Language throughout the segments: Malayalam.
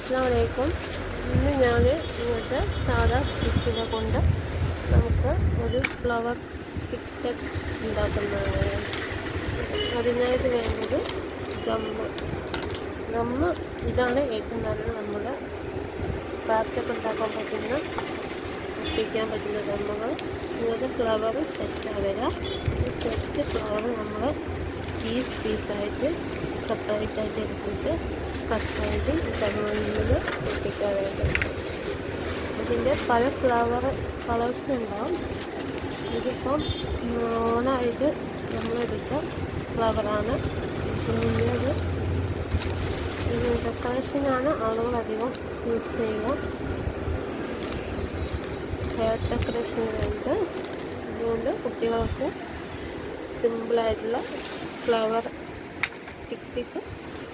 അസ്സലാമലൈക്കും. ഇന്ന് ഞാൻ ഇങ്ങനത്തെ സാധാ സ്റ്റിച്ചിനെ കൊണ്ട് നമുക്ക് ഒരു ഫ്ലവർ പിക്ചർ ഉണ്ടാക്കുന്നതാണ്. അതിനായിട്ട് വേണ്ടത് ഗമ്മ് ഇതാണ് ഏറ്റവും നല്ലത്. നമ്മുടെ ക്രാഫ്റ്റൊക്കെ ഉണ്ടാക്കാൻ പറ്റുന്ന ഒട്ടിക്കാൻ പറ്റുന്ന ഗമ്മുകൾ. ഇങ്ങനത്തെ ഫ്ലവർ സെറ്റ് ആവുക. ഈ സെറ്റ് ഫ്ലവർ നമ്മൾ പീസായിട്ട് സെപ്പറേറ്റ് ആയിട്ട് എടുത്തിട്ട് കട്ടായിട്ട് ഗമ്മിൽ ഒട്ടിക്കാൻ വേണ്ടത്. ഇതിൻ്റെ പല കളേഴ്സ് ഉണ്ടാവും. ഇതിപ്പം ഓണായിട്ട് നമ്മളെടുത്ത ഫ്ലവറാണ്. പിന്നെ ഇത് ഡെക്കറേഷനാണ് ആളുകൾ അധികം യൂസ് ചെയ്യുക. ഹെയർ ഡെക്കറേഷന് വേണ്ടി അതുകൊണ്ട് കുട്ടികൾക്ക് സിമ്പിളായിട്ടുള്ള ഫ്ലവർ ടിക്ക്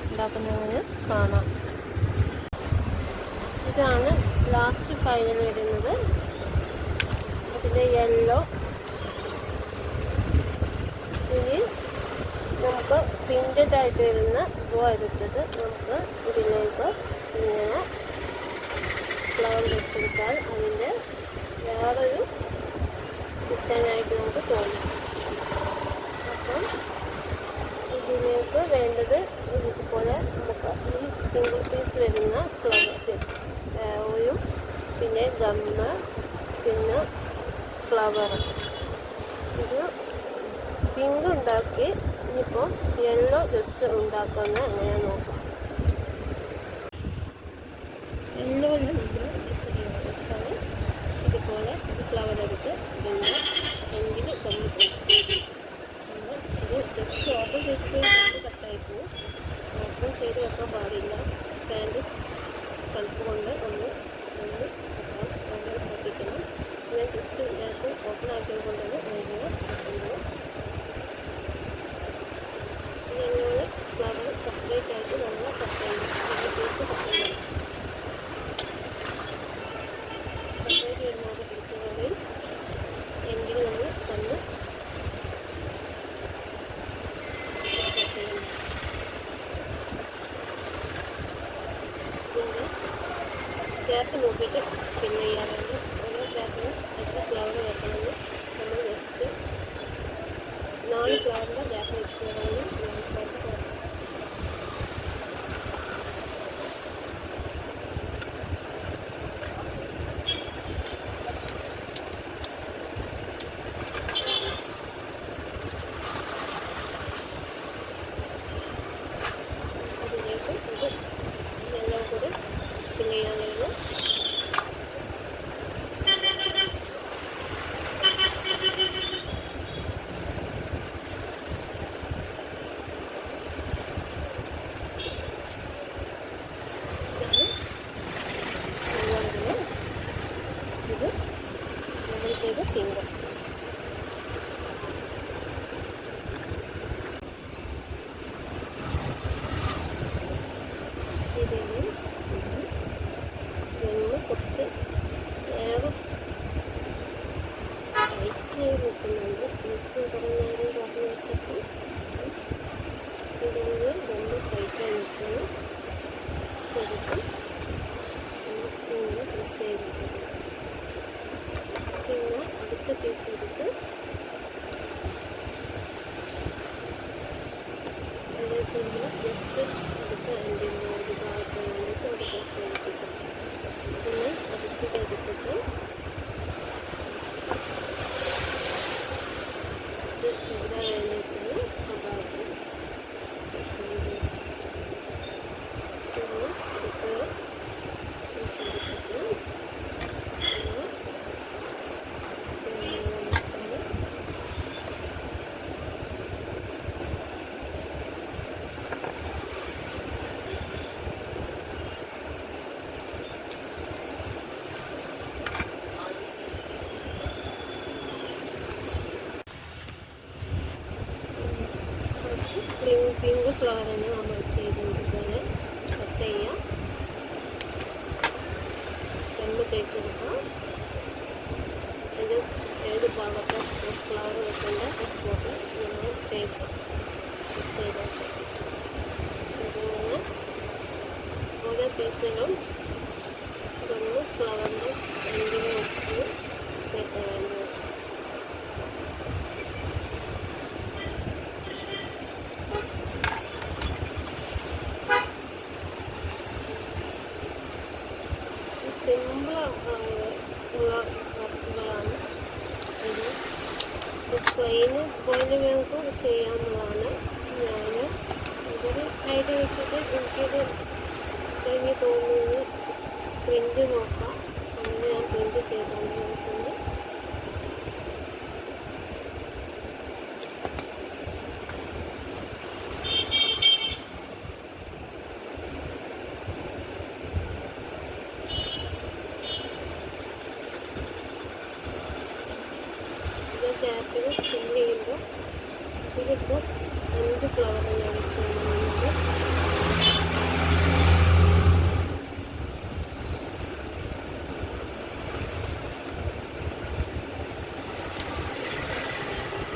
ഉണ്ടാക്കുന്നതിന് കാണാം. ഇതാണ് ലാസ്റ്റ് ഫൈനൽ വരുന്നത്. അതിൻ്റെ യെല്ലോ. ഇനി നമുക്ക് പ്രിൻ്റഡ് ആയിട്ട് വരുന്ന ബോ എടുത്തിട്ട് നമുക്ക് ഇതിലേക്ക് ഇങ്ങനെ ഫ്ലവർ വെച്ചെടുത്താൽ അതിൻ്റെ വേറൊരു ഡിസൈനായിട്ട് നമുക്ക് തോന്നും. അപ്പം ഇതിലേക്ക് വേണ്ടത് ഇതുപോലെ നമുക്ക് ഈ സിംഗിൾ പീസ് വരുന്ന ഫ്ലവേഴ്സ് ഓയും പിന്നെ ഗമ്മ് പിന്നെ ഫ്ലവർ. ഇത് പിങ്ക് ഉണ്ടാക്കി ഇനിയിപ്പോൾ യെല്ലോ ജസ്റ്റ് ഉണ്ടാക്കുന്ന എങ്ങനെയാ നോക്കാം. യെല്ലോയിൽ നമ്മൾ വെച്ചാൽ ഇതുപോലെ ഒരു ഫ്ലവർ എടുത്ത് ഇതിൻ്റെ എങ്കിൽ ഗമ്മ് ഇത് ജസ്റ്റ് ഓപ്പൺ ചെയ്ത് കട്ടായി പോകും. ഓപ്പൺ ചെയ്ത് വെക്കാൻ പാടില്ല. ഫാൻ്റെ തണുപ്പ് കൊണ്ട് ഒന്ന് വളരെ ശ്രദ്ധിക്കണം. ഞാൻ ജസ്റ്റ് ഇതിനകത്ത് ഓപ്പൺ ആക്കിയത് കൊണ്ടാണ് വരിക. ഇങ്ങനെ ഫ്ലവർ സെപ്പറേറ്റ് ആയിട്ട് നമ്മൾ കട്ട് ചെയ്യണം. പീസ് കട്ട് ചെയ്യണം. സെപ്പറേറ്റ് വരുന്ന പീസുകളിൽ എങ്കിൽ നമ്മൾ തന്ന് ഗ്യാപ്പ് നോക്കിയിട്ട് പിന്നെ ചെയ്യാറുണ്ട്. ഓരോ ഗ്യാപ്പിന് എത്ര ഫ്ലവർ വെക്കണമെന്ന് നമ്മൾ ജസ്റ്റ് 4 ഫ്ലവറിൻ്റെ ഗ്യാപ്പ് വെച്ച് വേണമെങ്കിൽ 4 ഫ്ലവർ അതിലേക്ക് ഇത് എല്ലാം കൂടി ഫില്ല് ചെയ്യാൻ കഴിയും. ഇത് നമ്മൾ ചെയ്ത പിങ്ക്. ഇതിന് കുറച്ച് വേറെ ടൈറ്റ് ചെയ്ത് നിൽക്കുന്നുണ്ട്. പീസ് കുറേ നേരം കാട്ടി വെച്ചപ്പോൾ ഇതിന് രണ്ട് ടൈറ്റായി നിൽക്കുന്നു. ശരിക്കും ഇങ്ങനെ പ്രസ് ചെയ്തിട്ടുണ്ട്. പിന്നെ അടുത്ത പീസ് എടുത്ത് അതിലേക്ക് ജസ്റ്റ് അടുത്ത എൻഡിൻ്റെ ഒരു ഭാഗത്ത് വെച്ച് അവിടെ പ്രസ് ചെയ്തിട്ട് പിന്നെ അടുത്തിട്ട് എടുത്തിട്ട് ജസ്റ്റ് എവിടെ വേണ്ടി വെച്ചാൽ ആ ഭാഗത്ത് പ്രസ് ചെയ്ത് പിന്നെ അടുത്ത പീസ് എടുത്തിട്ട് പിങ്ക് ഫ്ലവറിന് നമ്മൾ ചെയ്തുകൊടുക്കാൻ കട്ട് ചെയ്യാം. ഗമ്മ് തേച്ച് കൊടുക്കാം. അതിൻ്റെ ഏത് ഭാഗത്ത് ഫ്ലവർ വെക്കേണ്ട ആ സ്പോട്ട് നമ്മൾ തേച്ച് മിക്സ് ചെയ്തിട്ട് ഇങ്ങനെ ഓരോ പീസുകളും ഇതൊന്ന് ഫ്ലവറിൻ്റെ എൻഡിൽ വെച്ച് വേണ്ടത്. സിമ്പിൾ ഉള്ള വർക്കുകളാണ് ഇത്. പ്ലെയിന് പോയിൻ്റ് വേർക്ക് ചെയ്യാവുന്നതാണ്. ഞാൻ ഇതൊരു ഐഡിയ വെച്ചിട്ട് എനിക്കിത് കഴിഞ്ഞ് തോന്നുന്നത് പ്രിൻ്റ് നോക്കാം. അങ്ങനെ ഞാൻ പ്രിൻ്റ് ചെയ്തുകൊണ്ട് നോക്കുന്നത്. ക്യാപ്പിൽ ഫില്ല് ചെയ്യുമ്പോൾ ഇതിലിപ്പോൾ 5 ഫ്ലവർ ഞാൻ വെച്ച് കൊണ്ടുവന്നത്.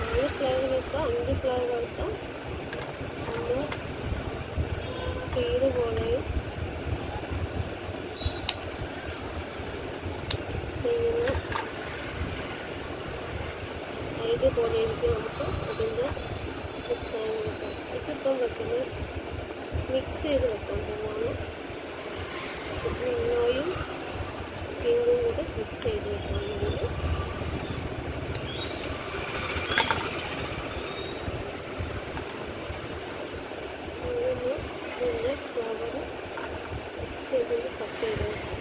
4 ഫ്ലവർ വെക്കാം, 5 ഫ്ലവർ വെക്കാം. ഒന്ന് പേര് പോലെയും ചെയ്യുന്ന ഐഡിയ പോലെ എനിക്ക് നമുക്ക് അതിൻ്റെ ഡിസൈൻ വെക്കാം. ഇതിപ്പം വെക്കുന്നത് മിക്സ് ചെയ്ത് വെക്കാൻ പോവാണ്. യെല്ലോയും പിങ്കും കൂടെ മിക്സ് ചെയ്ത് വെക്കാൻ വേണ്ടി ഇതിൻ്റെ ഫ്ലവർ മിക്സ് ചെയ്ത് കട്ട് ചെയ്ത് വെക്കാം.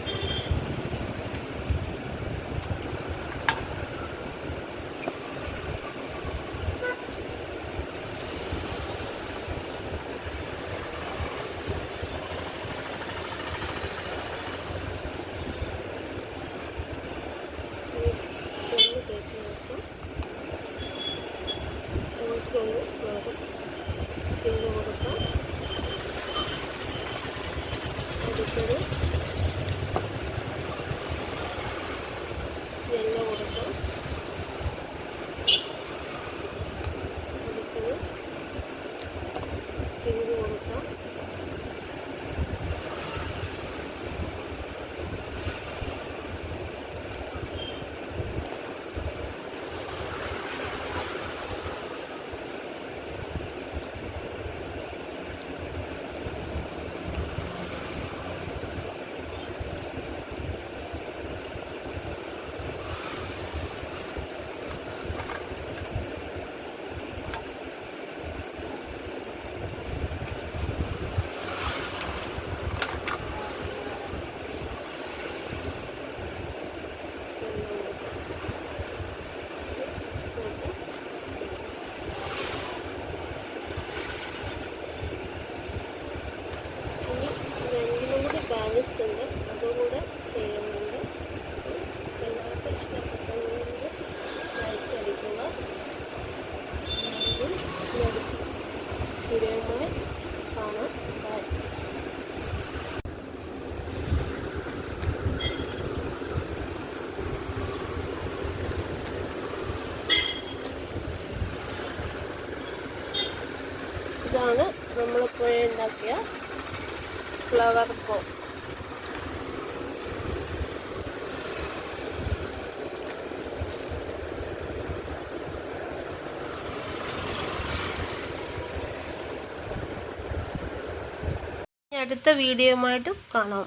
പിങ്ക് കൊടുക്കാം. അടുത്തത് യെല്ലോ കൊടുക്കാം. അടുത്തത് പിങ്ക് കൊടുക്കാം. ബാലൻസ് ഉണ്ട്, അതുകൂടെ ചെയ്യുന്നുണ്ട്. എല്ലാവർക്കും ഇഷ്ടപ്പെട്ടതുകൊണ്ട് ലൈക്ക് അടിക്കുക. വീഡിയോയുമായി കാണാം. ബൈ. ഇതാണ് നമ്മളിപ്പോഴേ ഉണ്ടാക്കിയ ഫ്ലവർ പോ. അടുത്ത വീഡിയോയുമായിട്ട് കാണാം.